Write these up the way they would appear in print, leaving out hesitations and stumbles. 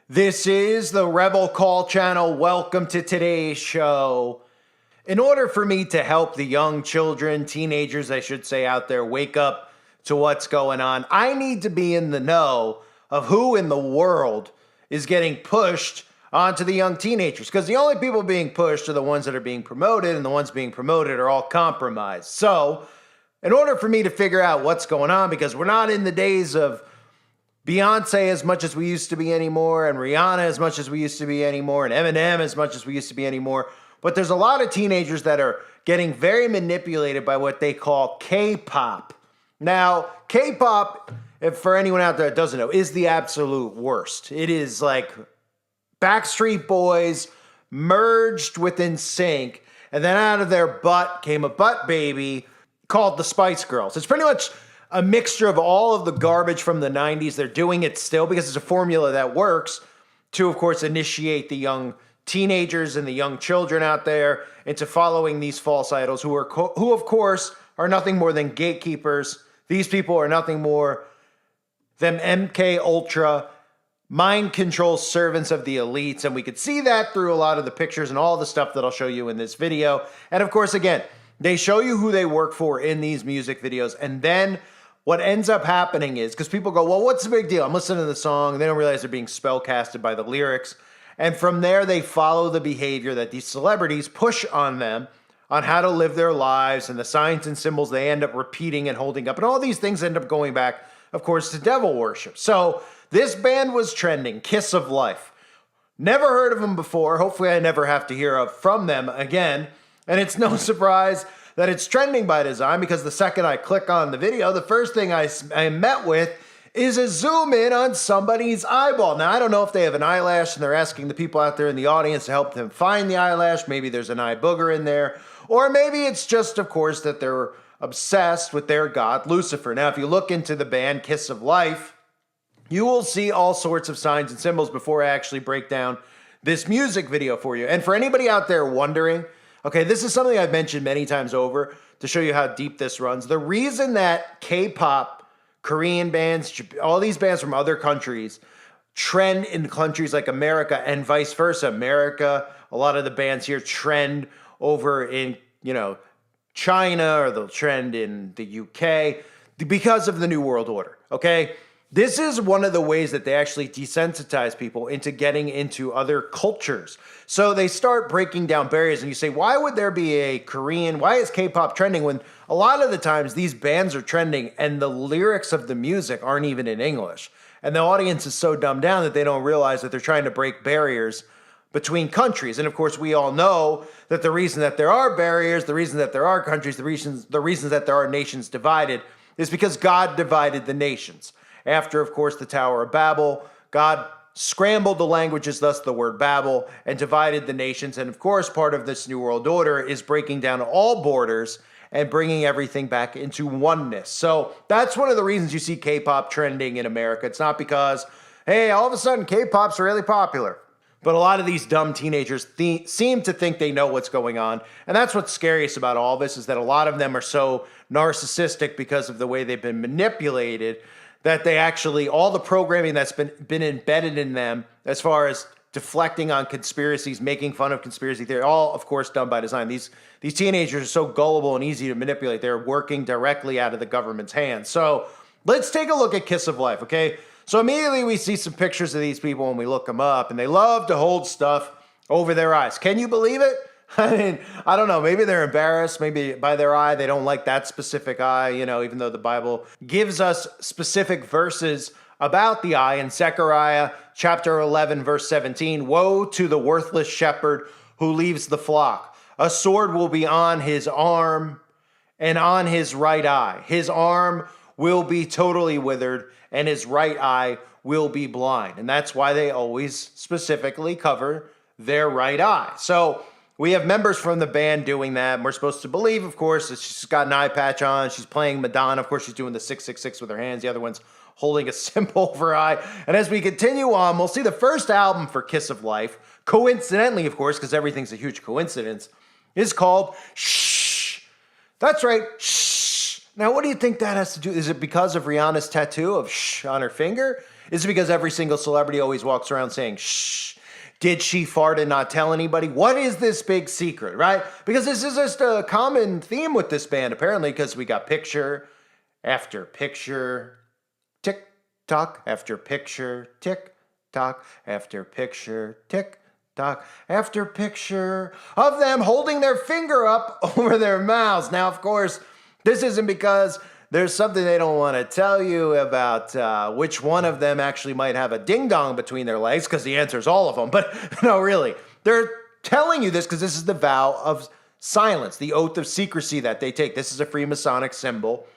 This is the Rebel Call channel. Welcome to today's show. In order for me to help the young children, teenagers, I should say, out there wake up to what's going on, I need to be in the know of who in the world is getting pushed onto the young teenagers. Because the only people being pushed are the ones that are being promoted, and the ones being promoted are all compromised. So, in order for me to figure out what's going on, because we're not in the days of Beyonce as much as we used to be anymore, and Rihanna as much as we used to be anymore, and Eminem as much as we used to be anymore. But there's a lot of teenagers that are getting very manipulated by what they call K-pop. Now, K-pop, if for anyone out there that doesn't know, is the absolute worst. It is like Backstreet Boys merged with NSYNC, and then out of their butt came a butt baby called the Spice Girls. It's pretty much a mixture of all of the garbage from the 90s. They're doing it still because it's a formula that works to, of course, initiate the young teenagers and the young children out there into following these false idols who, of course, are nothing more than gatekeepers. These people are nothing more than MK Ultra mind control servants of the elites, and we could see that through a lot of the pictures and all the stuff that I'll show you in this video. And of course, again, they show you who they work for in these music videos, and then what ends up happening is, because people go, well, what's the big deal? I'm listening to the song, and they don't realize they're being spellcasted by the lyrics. And from there, they follow the behavior that these celebrities push on them on how to live their lives and the signs and symbols they end up repeating and holding up. And all these things end up going back, of course, to devil worship. So this band was trending, Kiss of Life. Never heard of them before. Hopefully I never have to hear from them again. And it's no surprise that it's trending by design, because the second I click on the video, the first thing I am met with is a zoom in on somebody's eyeball. Now, I don't know if they have an eyelash and they're asking the people out there in the audience to help them find the eyelash. Maybe there's an eye booger in there. Or maybe it's just, of course, that they're obsessed with their god, Lucifer. Now, if you look into the band Kiss of Life, you will see all sorts of signs and symbols before I actually break down this music video for you. And for anybody out there wondering, okay, this is something I've mentioned many times over to show you how deep this runs. The reason that K-pop, Korean bands, all these bands from other countries trend in countries like America and vice versa. America, a lot of the bands here trend over in, China, or they'll trend in the UK because of the New World Order, okay? This is one of the ways that they actually desensitize people into getting into other cultures. So they start breaking down barriers, and you say, why would there be a Korean, why is K-pop trending when a lot of the times these bands are trending and the lyrics of the music aren't even in English? And the audience is so dumbed down that they don't realize that they're trying to break barriers between countries. And of course, we all know that the reason that there are barriers, the reason that there are countries, the reasons that there are nations divided is because God divided the nations. After, of course, the Tower of Babel, God scrambled the languages, thus the word Babel, and divided the nations. And of course, part of this New World Order is breaking down all borders and bringing everything back into oneness. So that's one of the reasons you see K-pop trending in America. It's not because, hey, all of a sudden K-pop's really popular. But a lot of these dumb teenagers seem to think they know what's going on. And that's what's scariest about all this, is that a lot of them are so narcissistic because of the way they've been manipulated, that they actually, all the programming that's been embedded in them as far as deflecting on conspiracies, making fun of conspiracy theory, all, of course, done by design. These teenagers are so gullible and easy to manipulate. They're working directly out of the government's hands. So let's take a look at Kiss of Life, okay? So immediately we see some pictures of these people and we look them up, and they love to hold stuff over their eyes. Can you believe it? I mean, I don't know. Maybe they're embarrassed. Maybe by their eye, they don't like that specific eye, even though the Bible gives us specific verses about the eye. In Zechariah chapter 11, verse 17, woe to the worthless shepherd who leaves the flock. A sword will be on his arm and on his right eye. His arm will be totally withered, and his right eye will be blind. And that's why they always specifically cover their right eye. So we have members from the band doing that, and we're supposed to believe, of course, that she's got an eye patch on. She's playing Madonna. Of course, she's doing the 666 with her hands. The other one's holding a symbol over her eye. And as we continue on, we'll see the first album for Kiss of Life, coincidentally, of course, because everything's a huge coincidence, is called Shh. That's right, Shh. Now, what do you think that has to do? Is it because of Rihanna's tattoo of Shh on her finger? Is it because every single celebrity always walks around saying, shh, did she fart and not tell anybody? What is this big secret, right? Because this is just a common theme with this band, apparently, because we got picture after picture, tick tock after picture, tick tock after picture, tick tock after picture of them holding their finger up over their mouths. Now, of course, this isn't because there's something they don't want to tell you about which one of them actually might have a ding-dong between their legs, because the answer is all of them. But no, really, they're telling you this because this is the vow of silence, the oath of secrecy that they take. This is a Freemasonic symbol,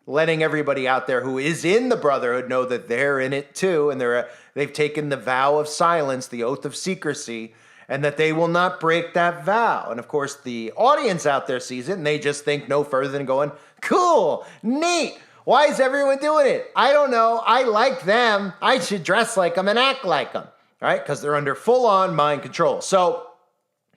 letting everybody out there who is in the Brotherhood know that they're in it too, and they've taken the vow of silence, the oath of secrecy, and that they will not break that vow. And of course, the audience out there sees it, and they just think no further than going, cool, neat. Why is everyone doing it? I don't know. I like them. I should dress like them and act like them, right? Because they're under full-on mind control. So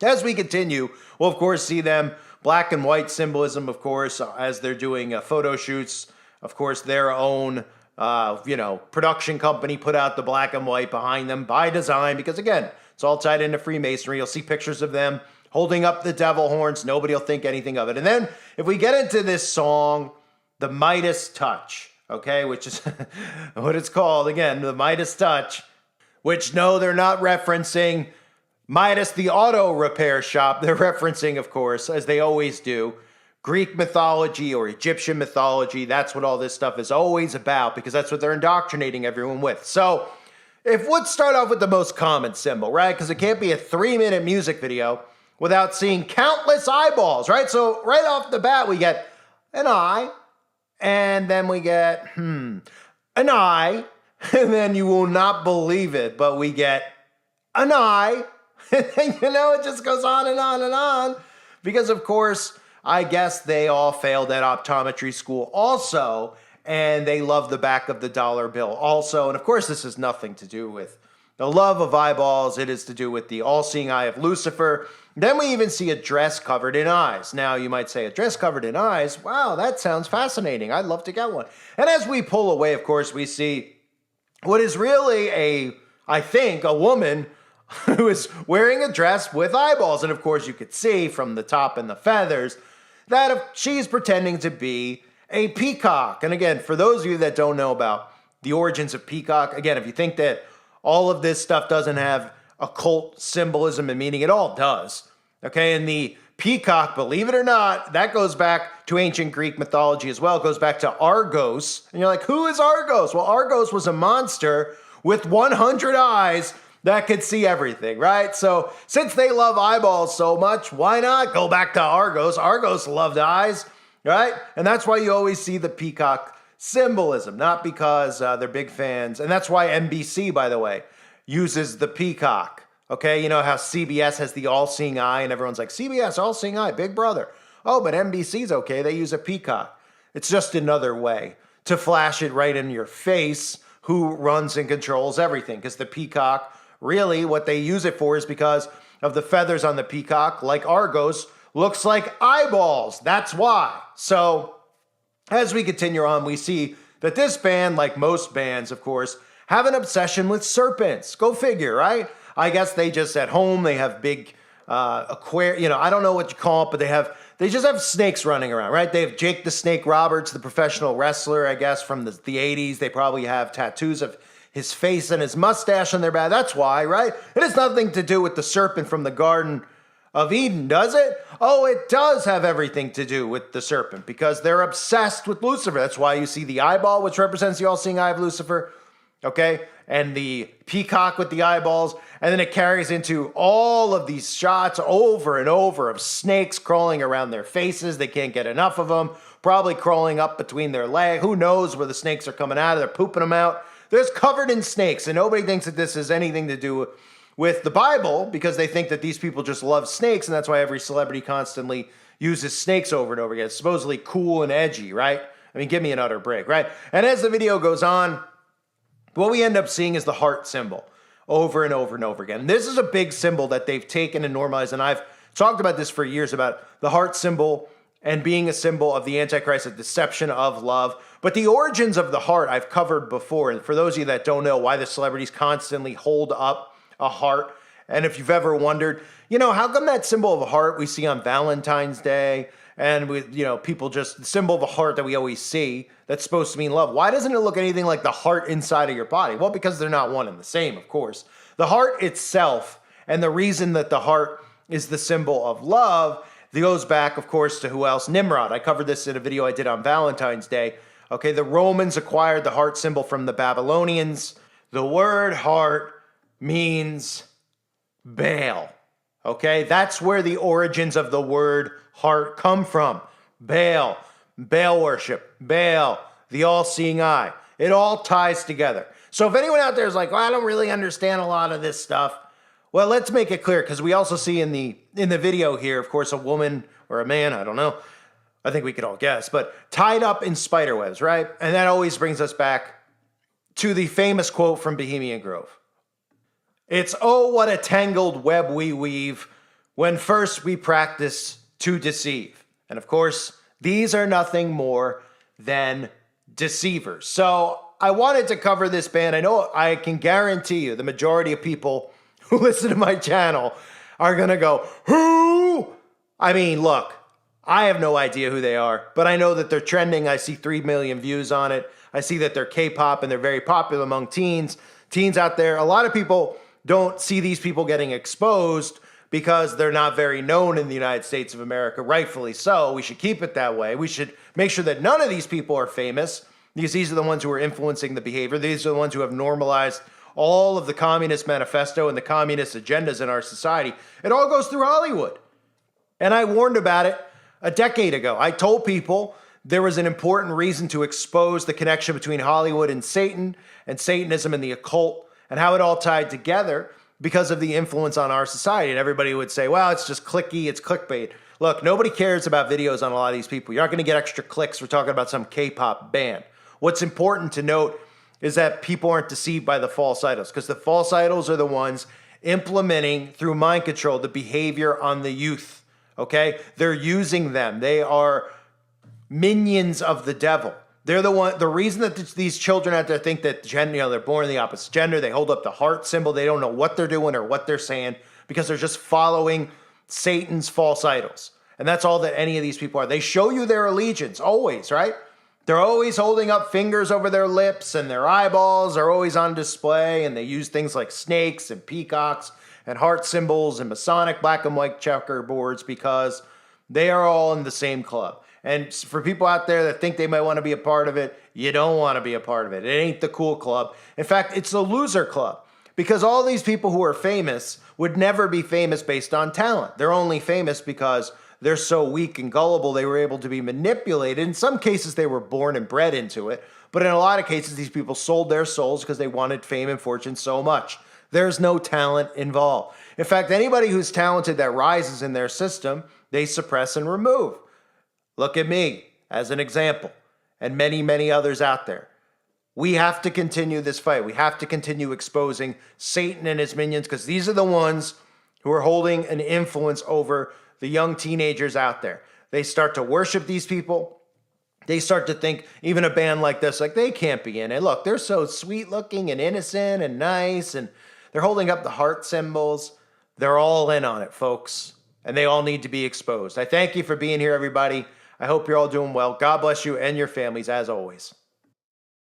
as we continue, we'll of course see them black and white symbolism, of course, as they're doing photo shoots. Of course, their own, production company put out the black and white behind them by design, because again, it's all tied into Freemasonry. You'll see pictures of them holding up the devil horns. Nobody will think anything of it. And then if we get into this song, the Midas Touch, okay, which is what it's called, again, the Midas Touch, which no, they're not referencing Midas, the auto repair shop. They're referencing, of course, as they always do, Greek mythology or Egyptian mythology. That's what all this stuff is always about, because that's what they're indoctrinating everyone with. So if let's start off with the most common symbol, right? Because it can't be a 3-minute music video without seeing countless eyeballs, right? So right off the bat, we get an eye, and then we get, an eye, and then you will not believe it, but we get an eye. It just goes on and on and on, because of course, I guess they all failed at optometry school also, and they love the back of the dollar bill also. And of course, this has nothing to do with the love of eyeballs. It is to do with the all-seeing eye of Lucifer. Then we even see a dress covered in eyes. Now, you might say, a dress covered in eyes? Wow, that sounds fascinating. I'd love to get one. And as we pull away, of course, we see what is really I think, a woman who is wearing a dress with eyeballs. And of course, you could see from the top and the feathers that she's pretending to be a peacock. And again, for those of you that don't know about the origins of peacock, again, if you think that all of this stuff doesn't have occult symbolism and meaning, it all does. Okay, and the peacock, believe it or not, that goes back to ancient Greek mythology as well. It goes back to Argos. And you're like, who is Argos? Well, Argos was a monster with 100 eyes that could see everything, right? So since they love eyeballs so much, why not go back to Argos? Argos loved eyes, right? And that's why you always see the peacock symbolism, not because they're big fans. And that's why NBC, by the way, uses the peacock. Okay, you know how CBS has the all-seeing eye, and everyone's like, CBS, all-seeing eye, Big Brother. Oh, but NBC's okay, they use a peacock. It's just another way to flash it right in your face who runs and controls everything, because the peacock, really, what they use it for is because of the feathers on the peacock, like Argos, looks like eyeballs. That's why. So as we continue on, we see that this band, like most bands, of course, have an obsession with serpents. Go figure, right? I guess they just at home, they have big aquarium, I don't know what you call it, but they just have snakes running around, right? They have Jake the Snake Roberts, the professional wrestler, I guess, from the 80s. They probably have tattoos of his face and his mustache on their back. That's why, right? It has nothing to do with the serpent from the Garden of Eden, does it? Oh, it does have everything to do with the serpent, because they're obsessed with Lucifer. That's why you see the eyeball, which represents the all-seeing eye of Lucifer, okay? And the peacock with the eyeballs. And then it carries into all of these shots over and over of snakes crawling around their faces. They can't get enough of them. Probably crawling up between their legs. Who knows where the snakes are coming out of? They're pooping them out. They're just covered in snakes. And nobody thinks that this has anything to do with the Bible, because they think that these people just love snakes. And that's why every celebrity constantly uses snakes over and over again. It's supposedly cool and edgy, right? I mean, give me an utter break, right? And as the video goes on, what we end up seeing is the heart symbol over and over and over again. And this is a big symbol that they've taken and normalized. And I've talked about this for years, about the heart symbol and being a symbol of the Antichrist, a deception of love. But the origins of the heart I've covered before. And for those of you that don't know why the celebrities constantly hold up a heart, and if you've ever wondered, how come that symbol of a heart we see on Valentine's Day and with, people just the symbol of a heart that we always see that's supposed to mean love. Why doesn't it look anything like the heart inside of your body? Well, because they're not one and the same, of course. The heart itself, and the reason that the heart is the symbol of love, it goes back, of course, to who else? Nimrod. I covered this in a video I did on Valentine's Day. Okay, the Romans acquired the heart symbol from the Babylonians. The word heart means Baal. Okay, that's where the origins of the word heart come from. Baal, Baal worship, Baal, the all-seeing eye. It all ties together. So if anyone out there is like, well, I don't really understand a lot of this stuff, well, let's make it clear, because we also see in the video here, of course, a woman or a man, I don't know, I think we could all guess, but tied up in spider webs, right? And that always brings us back to the famous quote from Bohemian Grove. It's, oh, what a tangled web we weave when first we practice to deceive. And of course, these are nothing more than deceivers. So I wanted to cover this band. I know I can guarantee you the majority of people who listen to my channel are going to go, who? I mean, look, I have no idea who they are, but I know that they're trending. I see 3 million views on it. I see that they're K-pop and they're very popular among teens. Teens out there, a lot of people don't see these people getting exposed because they're not very known in the United States of America, rightfully so. We should keep it that way. We should make sure that none of these people are famous, because these are the ones who are influencing the behavior. These are the ones who have normalized all of the Communist Manifesto and the communist agendas in our society. It all goes through Hollywood. And I warned about it a decade ago. I told people there was an important reason to expose the connection between Hollywood and Satan and Satanism and the occult and how it all tied together because of the influence on our society. And everybody would say, well, it's just clicky, it's clickbait. Look, nobody cares about videos on a lot of these people. You're not going to get extra clicks for talking about some K-pop band. What's important to note is that people aren't deceived by the false idols, because the false idols are the ones implementing through mind control the behavior on the youth. Okay? They're using them. They are minions of the devil. They're the reason that these children out there think that they're born the opposite gender. They hold up the heart symbol. They don't know what they're doing or what they're saying because they're just following Satan's false idols. And that's all that any of these people are. They show you their allegiance always, right? They're always holding up fingers over their lips, and their eyeballs are always on display, and they use things like snakes and peacocks and heart symbols and Masonic black and white checkerboards because they are all in the same club. And for people out there that think they might want to be a part of it, you don't want to be a part of it. It ain't the cool club. In fact, it's the loser club, because all these people who are famous would never be famous based on talent. They're only famous because they're so weak and gullible they were able to be manipulated. In some cases, they were born and bred into it. But in a lot of cases, these people sold their souls because they wanted fame and fortune so much. There's no talent involved. In fact, anybody who's talented that rises in their system, they suppress and remove. Look at me as an example, and many, many others out there. We have to continue this fight. We have to continue exposing Satan and his minions, because these are the ones who are holding an influence over the young teenagers out there. They start to worship these people. They start to think even a band like this, like they can't be in it. Look, they're so sweet looking and innocent and nice, and they're holding up the heart symbols. They're all in on it, folks, and they all need to be exposed. I thank you for being here, everybody. I hope you're all doing well. God bless you and your families, as always.